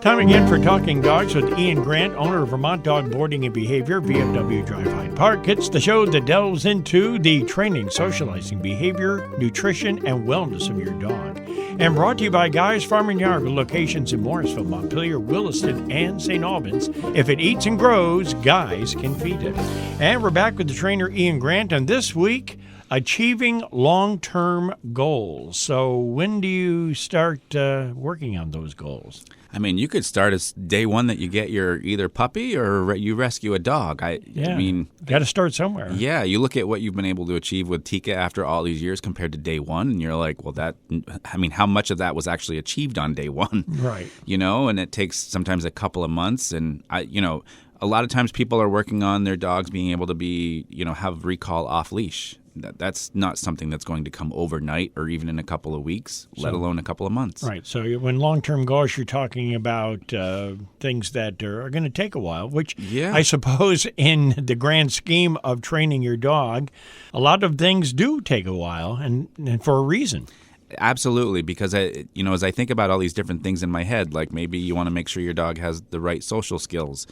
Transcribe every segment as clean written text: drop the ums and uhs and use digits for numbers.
Time again for Talking Dogs with Ian Grant, owner of Vermont Dog Boarding and Behavior, VFW Drive Hyde Park. It's the show that delves into the training, socializing, behavior, nutrition, and wellness of your dog. And brought to you by Guy's Farm and Yard with locations in Morrisville, Montpelier, Williston, and St. Albans. If it eats and grows, Guy's can feed it. And we're back with the trainer Ian Grant, and this week, achieving long-term goals. So when do you start working on those goals? I mean, you could start as day one that you get your either puppy or you rescue a dog. I mean, got to start somewhere. Yeah, you look at what you've been able to achieve with Tika after all these years compared to day one, and you're like, well, how much of that was actually achieved on day one? Right. And it takes sometimes a couple of months, and a lot of times people are working on their dogs being able to be, have recall off leash. That's not something that's going to come overnight or even in a couple of weeks, let alone a couple of months. Right. So when long-term goals, you're talking about things that are going to take a while, which I suppose in the grand scheme of training your dog, a lot of things do take a while and for a reason. Absolutely, because as I think about all these different things in my head, like maybe you want to make sure your dog has the right social skills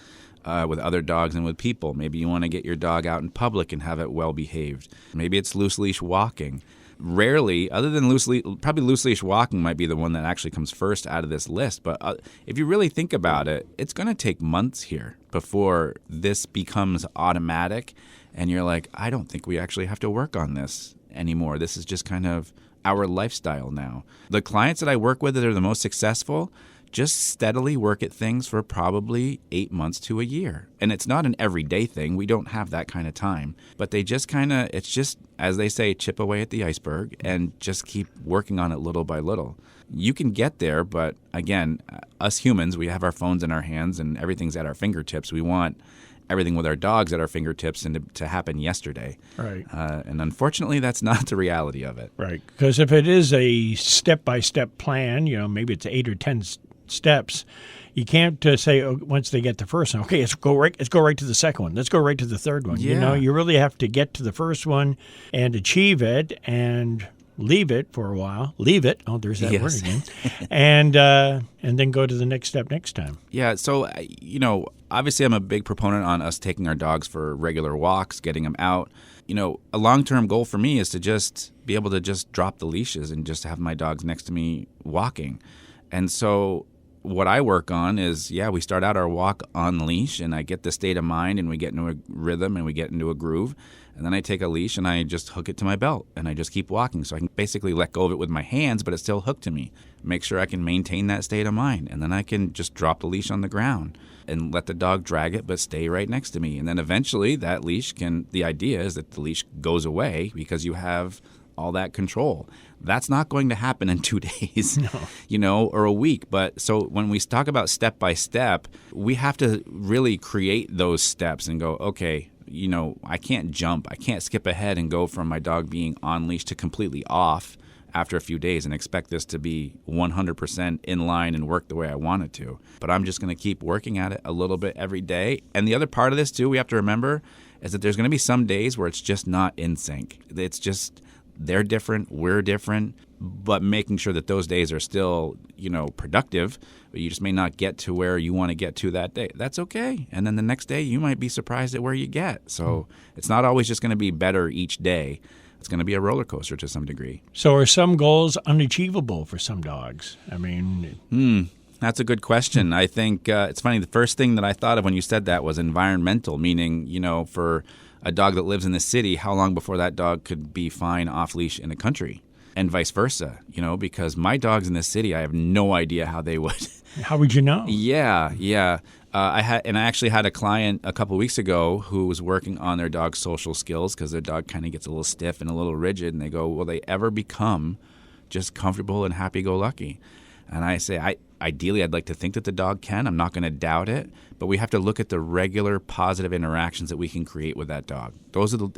with other dogs and with people. Maybe you want to get your dog out in public and have it well behaved. Maybe it's loose leash walking. Rarely, other than loose leash walking might be the one that actually comes first out of this list. But if you really think about it, it's going to take months here before this becomes automatic. And you're like, I don't think we actually have to work on this anymore. This is just kind of our lifestyle now. The clients that I work with that are the most successful just steadily work at things for probably 8 months to a year. And it's not an everyday thing. We don't have that kind of time. But they just it's just, as they say, chip away at the iceberg and just keep working on it little by little. You can get there, but again, us humans, we have our phones in our hands and everything's at our fingertips. We want everything with our dogs at our fingertips and to happen yesterday. Right. And unfortunately, that's not the reality of it. Right. Because if it is a step-by-step plan, maybe it's 8 or 10 steps, you can't say once they get the first one, okay, let's go right to the second one. Let's go right to the third one. Yeah. You really have to get to the first one and achieve it and leave it for a while. Leave it. Oh, there's that word again. And then go to the next step next time. Yeah. So, obviously I'm a big proponent on us taking our dogs for regular walks, getting them out. A long-term goal for me is to just be able to just drop the leashes and just have my dogs next to me walking. And so what I work on is, we start out our walk on leash and I get the state of mind and we get into a rhythm and we get into a groove. And then I take a leash and I just hook it to my belt and I just keep walking. So I can basically let go of it with my hands, but it's still hooked to me. Make sure I can maintain that state of mind. And then I can just drop the leash on the ground and let the dog drag it, but stay right next to me. And then eventually that leash the idea is that the leash goes away because you have all that control. That's not going to happen in 2 days, or a week. But so when we talk about step by step, we have to really create those steps and go, okay, I can't jump. I can't skip ahead and go from my dog being on leash to completely off after a few days and expect this to be 100% in line and work the way I want it to. But I'm just going to keep working at it a little bit every day. And the other part of this, too, we have to remember is that there's going to be some days where it's just not in sync. It's just they're different, we're different, but making sure that those days are still, productive, but you just may not get to where you want to get to that day. That's okay. And then the next day you might be surprised at where you get. So it's not always just going to be better each day. It's going to be a roller coaster to some degree. So are some goals unachievable for some dogs? I mean... That's a good question. I think it's funny. The first thing that I thought of when you said that was environmental, meaning, for a dog that lives in the city, how long before that dog could be fine off leash in the country and vice versa, because my dogs in the city, I have no idea how they would. How would you know? Yeah. I actually had a client a couple weeks ago who was working on their dog's social skills because their dog kind of gets a little stiff and a little rigid. And they go, will they ever become just comfortable and happy-go-lucky? And I say, ideally, I'd like to think that the dog can. I'm not going to doubt it. But we have to look at the regular positive interactions that we can create with that dog.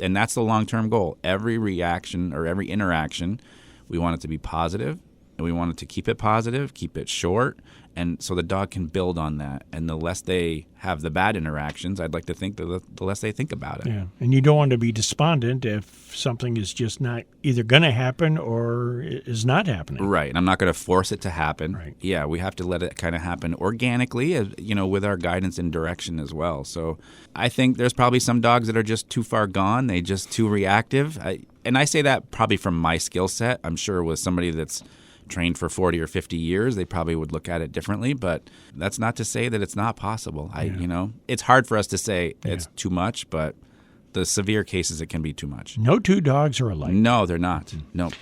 And that's the long-term goal. Every reaction or every interaction, we want it to be positive and we wanted to keep it positive, keep it short, and so the dog can build on that. And the less they have the bad interactions, I'd like to think the less they think about it. Yeah, and you don't want to be despondent if something is just not either going to happen or is not happening. Right, and I'm not going to force it to happen. Right. Yeah, we have to let it kind of happen organically, with our guidance and direction as well. So I think there's probably some dogs that are just too far gone. They just too reactive. And I say that probably from my skill set. I'm sure with somebody that's trained for 40 or 50 years, they probably would look at it differently, but that's not to say that it's not possible. It's hard for us to say it's too much, but the severe cases, it can be too much. No two dogs are alike. No, they're not. No.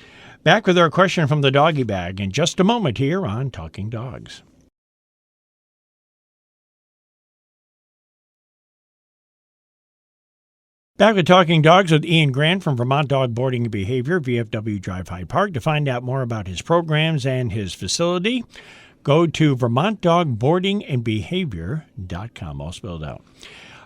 Back with our question from the doggy bag in just a moment here on Talking Dogs. Back with Talking Dogs with Ian Grant from Vermont Dog Boarding and Behavior, VFW Drive Hyde Park. To find out more about his programs and his facility, go to VermontDogBoardingAndBehavior.com, all spelled out.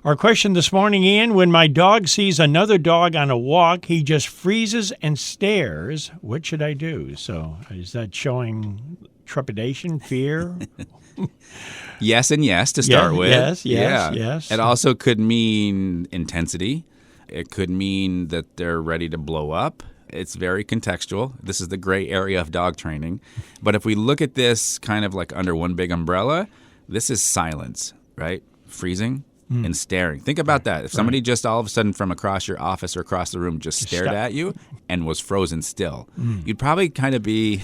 Our question this morning, Ian, when my dog sees another dog on a walk, he just freezes and stares. What should I do? So is that showing trepidation, fear? Yes and yes to start with. Yes. It also could mean intensity. It could mean that they're ready to blow up. It's very contextual. This is the gray area of dog training. But if we look at this kind of like under one big umbrella, this is silence, right? Freezing and staring. Think about that. If somebody just all of a sudden from across your office or across the room just stared at you and was frozen still, you'd probably kind of be,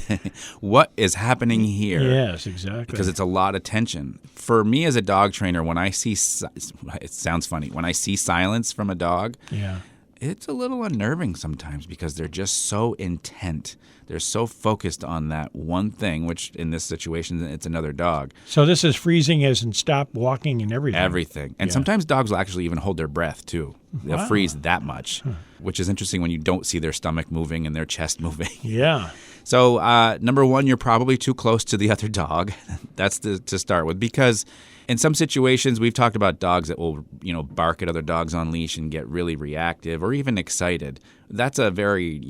what is happening here? Yes, exactly. Because it's a lot of tension. For me as a dog trainer, when I see, it sounds funny, when I see silence from a dog, it's a little unnerving sometimes because they're just so intent. They're so focused on that one thing, which in this situation, it's another dog. So this is freezing as in stop walking and everything. Everything. And sometimes dogs will actually even hold their breath, too. They'll freeze that much, which is interesting when you don't see their stomach moving and their chest moving. Yeah. So number one, you're probably too close to the other dog. That's to start with, because in some situations, we've talked about dogs that will, bark at other dogs on leash and get really reactive or even excited. That's a very,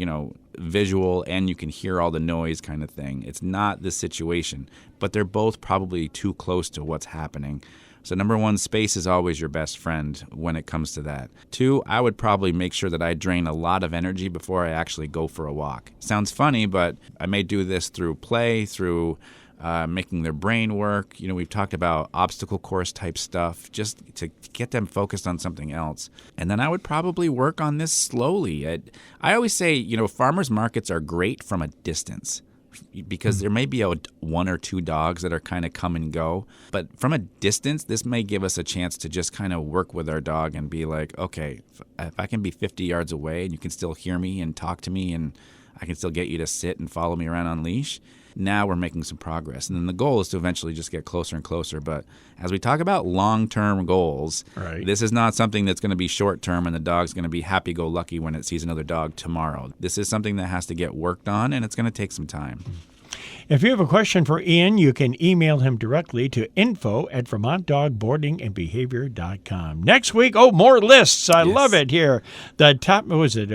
visual and you can hear all the noise kind of thing. It's not this situation, but they're both probably too close to what's happening. So number one, space is always your best friend when it comes to that. Two, I would probably make sure that I drain a lot of energy before I actually go for a walk. Sounds funny, but I may do this through play, through making their brain work. We've talked about obstacle course type stuff just to get them focused on something else. And then I would probably work on this slowly. I always say, farmers markets are great from a distance because there may be one or two dogs that are kind of come and go. But from a distance, this may give us a chance to just kind of work with our dog and be like, okay, if I can be 50 yards away and you can still hear me and talk to me and I can still get you to sit and follow me around on leash, now we're making some progress. And then the goal is to eventually just get closer and closer. But as we talk about long-term goals, this is not something that's going to be short-term and the dog's going to be happy-go-lucky when it sees another dog tomorrow. This is something that has to get worked on, and it's going to take some time. If you have a question for Ian, you can email him directly to info@VermontDogBoardingAndBehavior.com. Next week, more lists. I love it here. The top, what was it?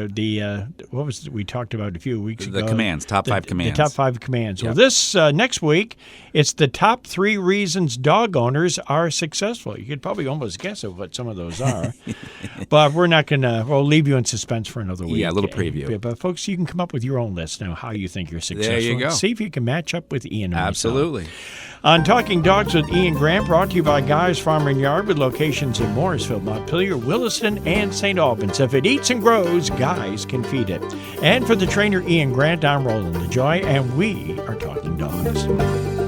What was it we talked about a few weeks ago? The commands, top 5 commands. The top 5 commands. Well, this next week, it's the top 3 reasons dog owners are successful. You could probably almost guess at what some of those are. But we're not going to, we'll leave you in suspense for another week. Yeah, a little preview. But folks, you can come up with your own list now, how you think you're successful. There you go. See if you can match up with Ian. Absolutely. On Talking Dogs with Ian Grant, brought to you by Guy's Farm and Yard with locations in Morrisville, Montpelier, Williston, and St. Albans. If it eats and grows, Guys can feed it. And for the trainer Ian Grant, I'm Roland DeJoy, and we are Talking Dogs.